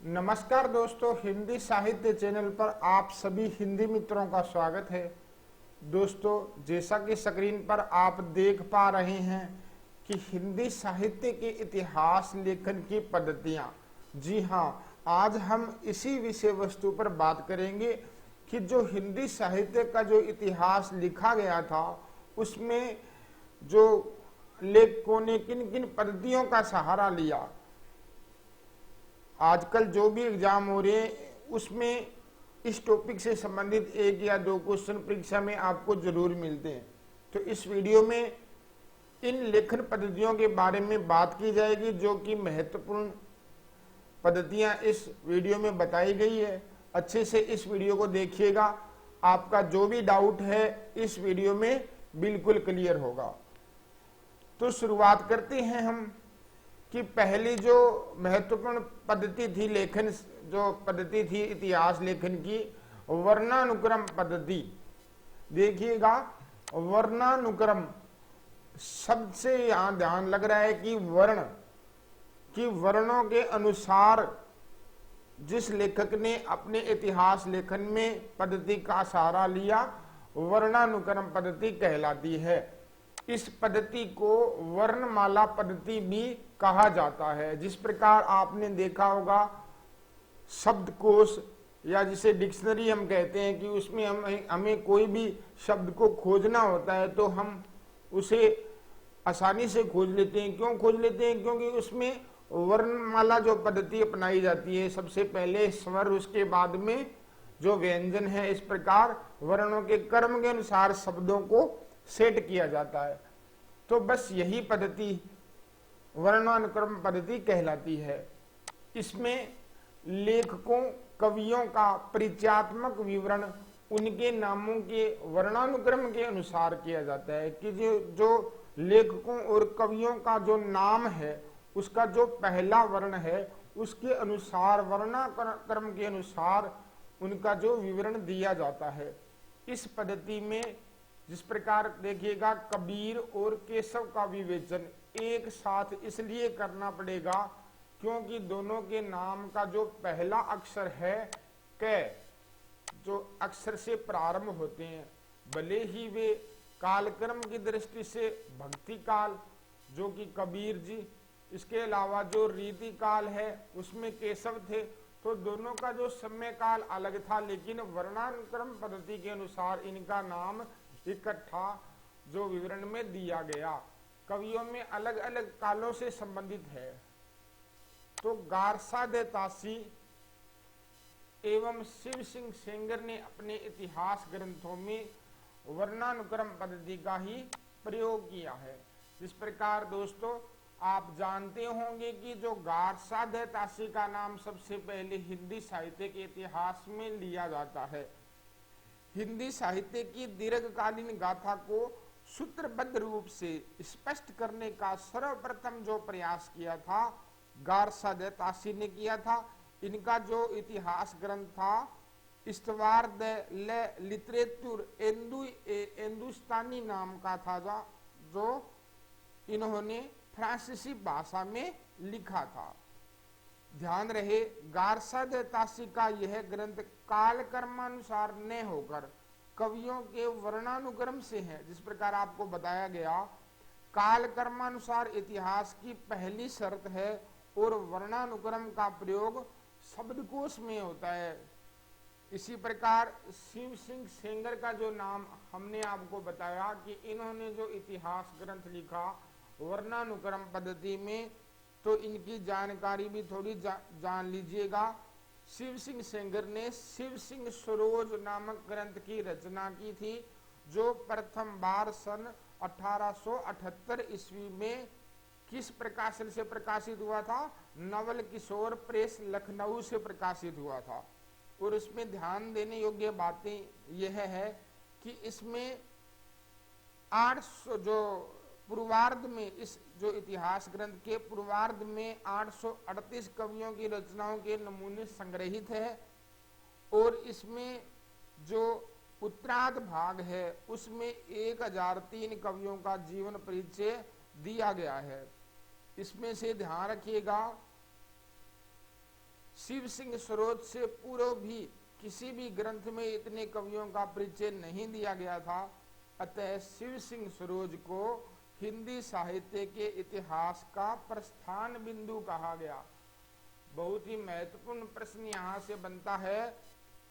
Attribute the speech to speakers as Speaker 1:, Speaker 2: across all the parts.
Speaker 1: नमस्कार दोस्तों, हिंदी साहित्य चैनल पर आप सभी हिंदी मित्रों का स्वागत है। दोस्तों, जैसा कि स्क्रीन पर आप देख पा रहे हैं कि हिंदी साहित्य के इतिहास लेखन की पद्धतियां, जी हाँ, आज हम इसी विषय वस्तु पर बात करेंगे कि जो हिंदी साहित्य का जो इतिहास लिखा गया था उसमें जो लेखकों ने किन किन पद्धतियों का सहारा लिया। आजकल जो भी एग्जाम हो रहे हैं उसमें इस टॉपिक से संबंधित एक या दो क्वेश्चन परीक्षा में आपको जरूर मिलते हैं। तो इस वीडियो में इन लेखन पद्धतियों के बारे में बात की जाएगी, जो कि महत्वपूर्ण पद्धतियां इस वीडियो में बताई गई है। अच्छे से इस वीडियो को देखिएगा, आपका जो भी डाउट है इस वीडियो में बिल्कुल क्लियर होगा। तो शुरुआत करते हैं हम कि पहली जो महत्वपूर्ण पद्धति थी लेखन, जो पद्धति थी इतिहास लेखन की, वर्णानुक्रम पद्धति। देखिएगा, वर्णानुक्रम शब्द से यहां ध्यान लग रहा है कि वर्ण कि वर्णों के अनुसार जिस लेखक ने अपने इतिहास लेखन में पद्धति का सहारा लिया, वर्णानुक्रम पद्धति कहलाती है। इस पद्धति को वर्णमाला पद्धति भी कहा जाता है। जिस प्रकार आपने देखा होगा शब्दकोश या जिसे डिक्शनरी हम कहते हैं कि उसमें हमें कोई भी शब्द को खोजना होता है तो हम उसे आसानी से खोज लेते हैं। क्यों खोज लेते हैं? क्योंकि उसमें वर्णमाला जो पद्धति अपनाई जाती है, सबसे पहले स्वर, उसके बाद में जो व्यंजन है, इस प्रकार वर्णों के क्रम के अनुसार शब्दों को सेट किया जाता है। तो बस यही पद्धति वर्णानुक्रम पद्धति कहलाती है। इसमें लेखकों, कवियों का परिचयात्मक विवरण उनके नामों के वर्णानुक्रम के अनुसार किया जाता है कि जो लेखकों और कवियों का जो नाम है उसका जो पहला वर्ण है उसके अनुसार, वर्णानुक्रम के अनुसार उनका जो विवरण दिया जाता है। इस पद्धति में जिस प्रकार देखिएगा, कबीर और केशव का विवेचन एक साथ इसलिए करना पड़ेगा क्योंकि दोनों के नाम का जो पहला अक्षर है क, जो अक्षर से प्रारंभ होते हैं, भले ही वे कालक्रम की दृष्टि से भक्ति काल जो कि कबीर जी, इसके अलावा जो रीति काल है उसमें केशव थे, तो दोनों का जो समय काल अलग था, लेकिन वर्णानुक्रम पद्धति के अनुसार इनका नाम इकट्ठा जो विवरण में दिया गया। कवियों में अलग अलग कालों से संबंधित है। तो गारसा दे तासी एवं शिव सिंह सेंगर ने अपने इतिहास ग्रंथों में वर्णानुक्रम पद्धति का ही प्रयोग किया है। जिस प्रकार दोस्तों आप जानते होंगे कि जो गारसा दे तासी का नाम सबसे पहले हिंदी साहित्य के इतिहास में लिया जाता है। हिंदी साहित्य की दीर्घकालीन गाथा को सूत्रबद्ध रूप से स्पष्ट करने का सर्वप्रथम जो प्रयास किया था गारसा दे तासी ने किया था। इनका जो इतिहास ग्रंथ था इस्तवार दे ले लिटरेचर हिंदुस्तानी नाम का था, जो इन्होंने फ्रांसीसी भाषा में लिखा था। ध्यान रहे, गारसा दे तासी का यह ग्रंथ कालक्रमानुसार न होकर कवियों के वर्णानुक्रम से है। जिस प्रकार आपको बताया गया, कालक्रमानुसार इतिहास की पहली शर्त है और वर्णानुक्रम का प्रयोग शब्दकोश में होता है। इसी प्रकार शिव सिंह सेंगर का जो नाम हमने आपको बताया कि इन्होंने जो इतिहास ग्रंथ लिखा वर्णानुक्रम पद्धति में, तो इनकी जानकारी भी थोड़ी जान लीजिएगा। शिव सिंह सेंगर ने शिव सिंह सरोज नामक ग्रंथ की रचना की थी, जो प्रथम बार सन 1878 ईस्वी में किस प्रकाशन से प्रकाशित हुआ था? नवल किशोर प्रेस लखनऊ से प्रकाशित हुआ था। और इसमें ध्यान देने योग्य बातें यह है कि इसमें 800 जो पूर्वार्ध में, इस जो इतिहास ग्रंथ के पूर्वार्ध में 838 कवियों की रचनाओं के नमूने संग्रहित है और इसमें जो उत्तरार्ध भाग है उसमें 1003 कवियों का जीवन परिचय दिया गया है। इसमें से ध्यान रखिएगा, शिव सिंह सरोज से पूर्व भी किसी भी ग्रंथ में इतने कवियों का परिचय नहीं दिया गया था। अतः शिव सिंह सरोज को हिंदी साहित्य के इतिहास का प्रस्थान बिंदु कहा गया। बहुत ही महत्वपूर्ण प्रश्न यहाँ से बनता है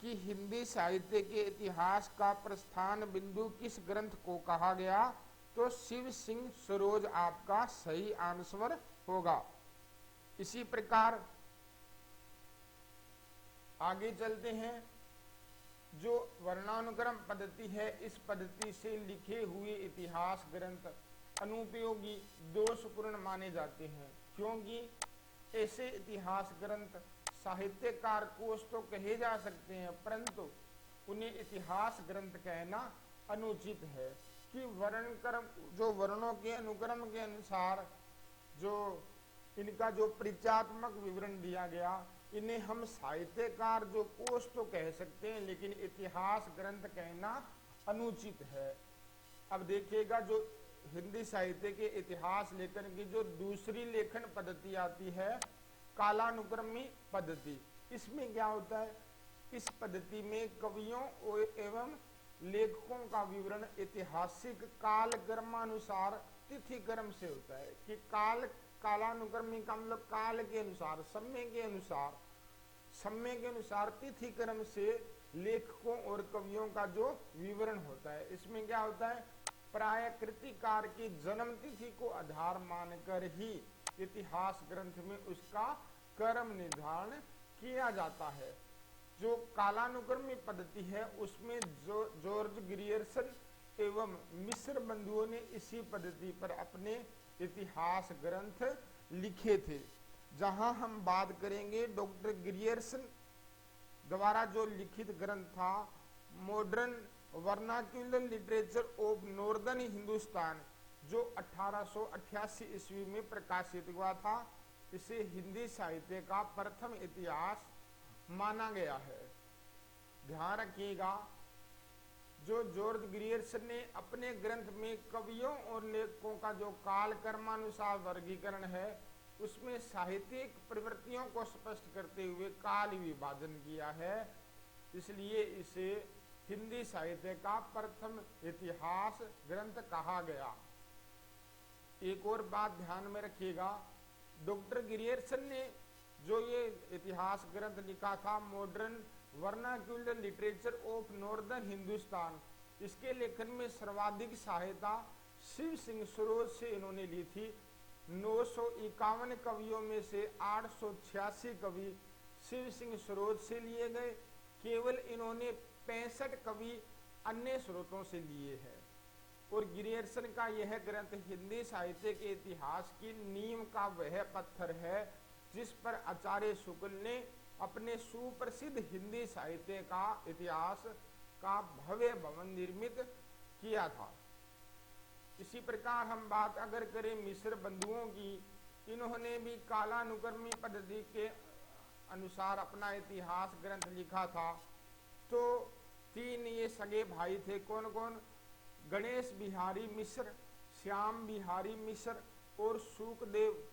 Speaker 1: कि हिंदी साहित्य के इतिहास का प्रस्थान बिंदु किस ग्रंथ को कहा गया, तो शिव सिंह सरोज आपका सही आंसर होगा। इसी प्रकार आगे चलते हैं। जो वर्णानुक्रम पद्धति है, इस पद्धति से लिखे हुए इतिहास ग्रंथ अनुपयोगी, दोषपूर्ण माने जाते हैं, क्योंकि ऐसे इतिहास ग्रंथ साहित्यकार कोश तो कहे जा सकते हैं, परंतु उन्हें इतिहास ग्रंथ कहना अनुचित है कि वर्णक्रम, जो वर्णों के अनुक्रम के अनुसार जो इनका जो परिचयात्मक विवरण दिया गया, इन्हें हम साहित्यकार जो कोश तो कह सकते हैं, लेकिन इतिहास ग्रंथ कहना अनुचित है। अब देखिएगा, जो हिंदी साहित्य के इतिहास लेखन की जो दूसरी लेखन पद्धति आती है, कालानुक्रमी पद्धति, इसमें क्या होता है, इस पद्धति में कवियों एवं लेखकों का विवरण ऐतिहासिक काल क्रमानुसार तिथि क्रम से होता है कि कालानुक्रमी का मतलब काल के अनुसार, समय के अनुसार तिथि क्रम से लेखकों और कवियों का जो विवरण होता है। इसमें क्या होता है, प्राय कृतिकार की जन्म तिथि को आधार मानकर ही इतिहास ग्रंथ में उसका क्रम निर्धारण किया जाता है। जो कालानुक्रमी पद्धति है, उसमें जॉर्ज ग्रियर्सन एवं मिस्र बंधुओं ने इसी पद्धति पर अपने इतिहास ग्रंथ लिखे थे। जहां हम बात करेंगे डॉक्टर ग्रियर्सन द्वारा जो लिखित ग्रंथ था, modern vernacular literature of northern Hindustan, जो 1888 ईस्वी में प्रकाशित हुआ था, इसे हिंदी साहित्य का प्रथम इतिहास माना गया है। ध्यान रखिएगा, जो जॉर्ज ग्रियर्सन ने अपने ग्रंथ में कवियों और लेखकों का जो काल क्रमानुसार वर्गीकरण है, उसमें साहित्यिक प्रवृत्तियों को स्पष्ट करते हुए काल विभाजन किया है, इसलिए इसे हिंदी साहित्य का प्रथम इतिहास ग्रंथ कहा गया। एक और बात ध्यान में रखिएगा, डॉक्टर ग्रियर्सन ने जो ये इतिहास ग्रंथ लिखा था, modern vernacular literature of northern Hindustan, इसके लेखन में सर्वाधिक सहायता शिव सिंह सरोज से इन्होंने ली थी। 951 कवियों में से 886 कवि शिव सिंह सरोज से लिए गए, केवल इन्होंने 65 कवि अन्य स्रोतों से लिए हैं। और ग्रियर्सन का यह ग्रंथ हिंदी साहित्य के इतिहास की नींव का वह पत्थर है जिस पर आचार्य शुक्ल ने अपने सुप्रसिद्ध हिंदी साहित्य का इतिहास का भव्य भवन निर्मित किया था। इसी प्रकार हम बात अगर करें मिस्र बंधुओं की, इन्होंने भी कालानुक्रमी पद्धति के अनुसार अपना इतिहास ग्रंथ लिखा था। तो 3 ये सगे भाई थे, कौन कौन, गणेश बिहारी मिश्र, श्याम बिहारी मिश्र और सुखदेव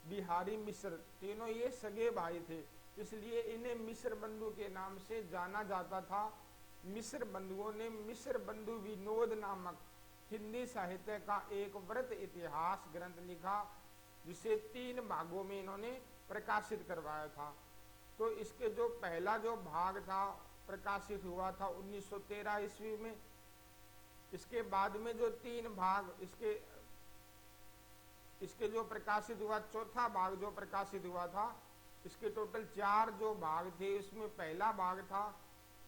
Speaker 1: बिहारी मिश्र, तीनों ये सगे भाई थे, इसलिए इन्हें मिश्र बंधु के नाम से जाना जाता था। मिश्र बंधुओं ने मिश्र बंधु विनोद नामक हिंदी साहित्य का एक वृत्त इतिहास ग्रंथ लिखा, जिसे 3 भागों में इन्होंने प्रकाशित करवाया था। तो इसके जो पहला जो भाग था प्रकाशित हुआ था 1913 ईस्वी में। इसके बाद में जो 3 भाग इसके जो प्रकाशित हुआ, चौथा भाग जो प्रकाशित हुआ था, इसके टोटल 4 जो भाग थे, इसमें पहला भाग था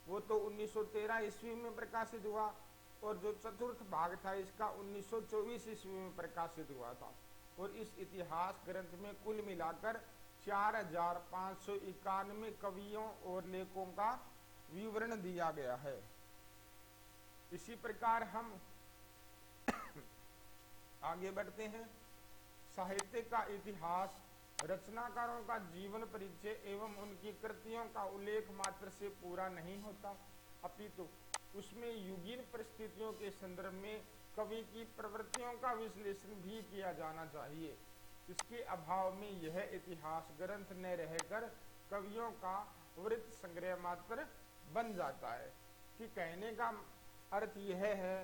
Speaker 1: वो तो 1913 ईस्वी में प्रकाशित हुआ, और जो चतुर्थ भाग था इसका 1924 ईस्वी में प्रकाशित हुआ था। और इस इतिहास ग्रंथ में कुल मिलाकर 4591 कवियों और लेखकों का विवरण दिया गया है। इसी प्रकार हम आगे बढ़ते हैं। साहित्य का इतिहास रचनाकारों का जीवन परिचय एवं उनकी कृतियों का उल्लेख मात्र से पूरा नहीं होता, अपितु उसमें युगीन परिस्थितियों के संदर्भ में कवि की प्रवृत्तियों का विश्लेषण भी किया जाना चाहिए। इसके अभाव में यह इतिहास ग्रंथ न रहकर कवियों का वृत्त संग्रह मात्र बन जाता है। कि कहने का अर्थ यह है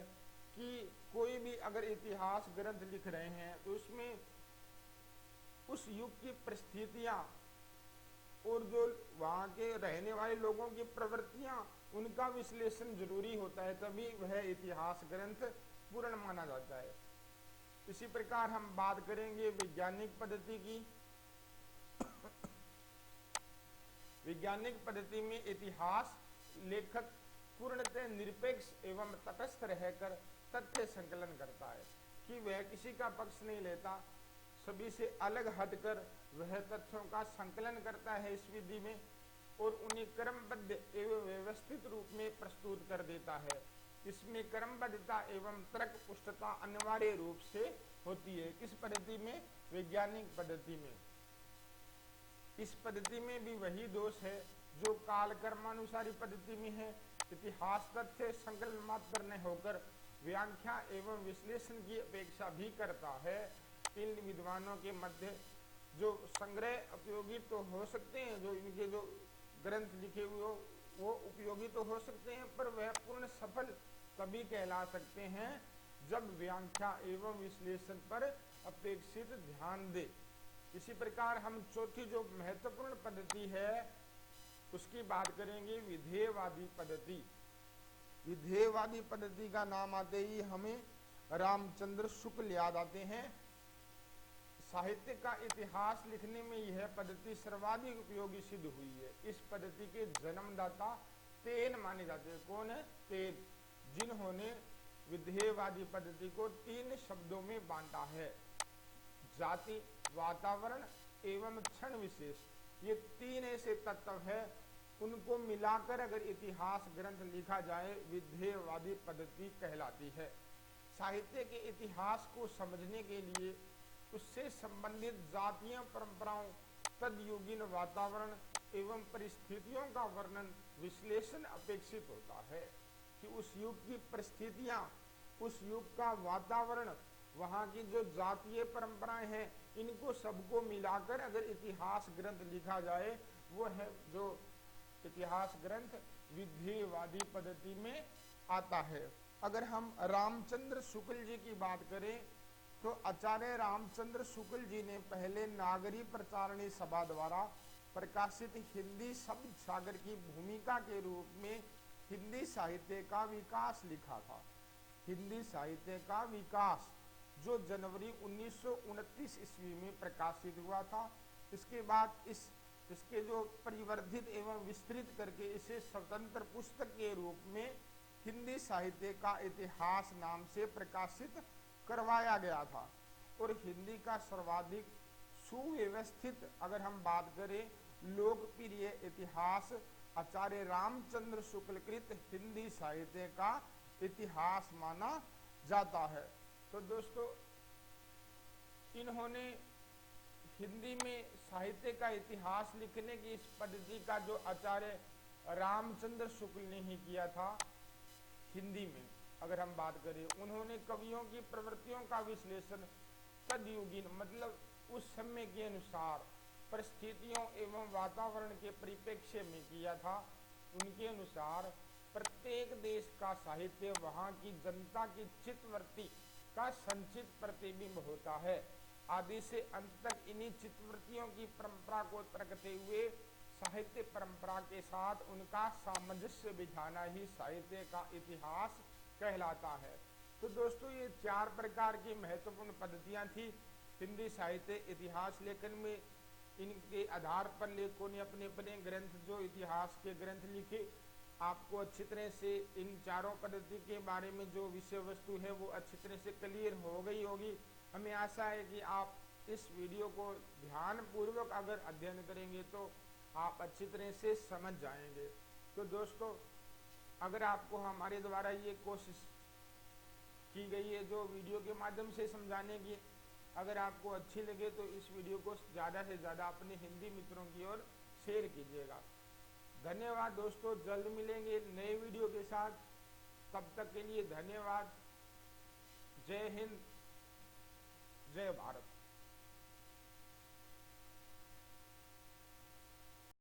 Speaker 1: कि कोई भी अगर इतिहास ग्रंथ लिख रहे हैं तो उसमें उस युग की परिस्थितियां और जो वहां के रहने वाले लोगों की प्रवृत्तियां, उनका विश्लेषण जरूरी होता है, तभी वह इतिहास ग्रंथ पूर्ण माना जाता है। इसी प्रकार हम बात करेंगे वैज्ञानिक पद्धति की। वैज्ञानिक पद्धति में इतिहास लेखक पूर्णतः निरपेक्ष एवं तटस्थ रहकर तथ्य संकलन करता है, कि वह किसी का पक्ष नहीं लेता, सभी से अलग हटकर वह तथ्यों का संकलन करता है इस विधि में, और उन्हें क्रमबद्ध एवं व्यवस्थित रूप में प्रस्तुत कर देता है। इसमें क्रमबद्धता एवं तर्क पुष्टता अनिवार्य रूप से होती है। किस पद्धति में? वैज्ञानिक पद्धति में। इस पद्धति में भी वही दोष है जो काल कर्मानुसारी पद्धति में है। इतिहास तथ्य संकलन मात्र न होकर व्याख्या एवं विश्लेषण की अपेक्षा भी करता है। इन विद्वानों के मध्य जो संग्रह उपयोगी तो हो सकते हैं, जो इनके जो ग्रंथ लिखे हुए हो वो उपयोगी तो हो सकते हैं, पर वह पूर्ण सफल तभी कहला सकते हैं जब व्याख्या एवं विश्लेषण पर अपेक्षित ध्यान दे। इसी प्रकार हम चौथी जो महत्वपूर्ण पद्धति है उसकी बात करेंगे, विधेयवादी पद्धति। विधेयवादी पद्धति का नाम आते ही हमें रामचंद्र शुक्ल याद आते हैं। साहित्य का इतिहास लिखने में यह पद्धति सर्वाधिक उपयोगी सिद्ध हुई है। इस पद्धति के जन्मदाता तेन माने जाते हैं। कौन है? तेन, जिन्होंने विधेयवादी पद्धति को 3 शब्दों में बांटा है: जाति, वातावरण एवं क्षण विशेष। ये 3 ऐसे तत्व है, उनको मिलाकर अगर इतिहास ग्रंथ लिखा जाए विधेयवादी पद्धति कहलाती है। साहित्य के इतिहास को समझने के लिए उससे संबंधित जातीय परंपराओं, तदयुगीन वातावरण एवं परिस्थितियों का वर्णन विश्लेषण अपेक्षित होता है। कि उस युग की परिस्थितियां, उस युग का वातावरण, वहां की जो जातीय परंपराएं हैं, इनको सबको मिलाकर अगर इतिहास ग्रंथ लिखा जाए वो है जो इतिहास ग्रंथ विधेयवादी पद्धति में आता है। अगर हम रामचंद्र शुक्ल जी की बात करें तो आचार्य रामचंद्र शुक्ल जी ने पहले नागरी प्रचारणी सभा द्वारा प्रकाशित हिंदी शब्द सागर की भूमिका के रूप में हिंदी साहित्य का विकास लिखा था। हिंदी साहित्य का विकास जो जनवरी 1929 ईस्वी में प्रकाशित हुआ था। इसके बाद इसके जो परिवर्धित एवं विस्तृत करके इसे स्वतंत्र पुस्तक के रूप में हिंदी साहित्य का इतिहास नाम से प्रकाशित करवाया गया था। और हिंदी का सर्वाधिक सुव्यवस्थित अगर हम बात करें लोकप्रिय इतिहास आचार्य रामचंद्र शुक्ल कृत हिंदी साहित्य का इतिहास माना जाता है। तो दोस्तों, इन्होंने हिंदी में साहित्य का इतिहास लिखने की इस पद्धति का जो आचार्य रामचंद्र शुक्ल ने ही किया था हिंदी में अगर हम बात करें, उन्होंने कवियों की प्रवृत्तियों का विश्लेषण तदयुगीन मतलब उस समय के अनुसार परिस्थितियों एवं वातावरण के परिप्रेक्ष्य में किया था। उनके अनुसार प्रत्येक देश का साहित्य वहां की जनता की चित्तवृत्ति का संचित प्रतिबिंब होता है। आदि से अंत तक इन्हीं चित्तवृत्तियों की परंपरा को तर्कते हुए साहित्य परंपरा के साथ उनका सामंजस्य बिठाना ही साहित्य का इतिहास कहलाता है। तो दोस्तों, ये 4 प्रकार की महत्वपूर्ण पद्धतियां थी हिंदी साहित्य इतिहास लेखन में। इनके आधार पर लेखकों ने अपने अपने ग्रंथ जो इतिहास के ग्रंथ लिखे। आपको अच्छी तरह से इन 4 पद्धति के बारे में जो विषय वस्तु है वो अच्छी तरह से क्लियर हो गई होगी। हमें आशा है कि आप इस वीडियो को ध्यान पूर्वक अगर अध्ययन करेंगे तो आप अच्छी तरह से समझ जाएंगे। तो दोस्तों, अगर आपको हमारे द्वारा ये कोशिश की गई है जो वीडियो के माध्यम से समझाने की, अगर आपको अच्छी लगे तो इस वीडियो को ज़्यादा से ज़्यादा अपने हिंदी मित्रों की ओर शेयर कीजिएगा। धन्यवाद दोस्तों, जल्द मिलेंगे नए वीडियो के साथ। तब तक के लिए धन्यवाद। जय हिंद, जय भारत।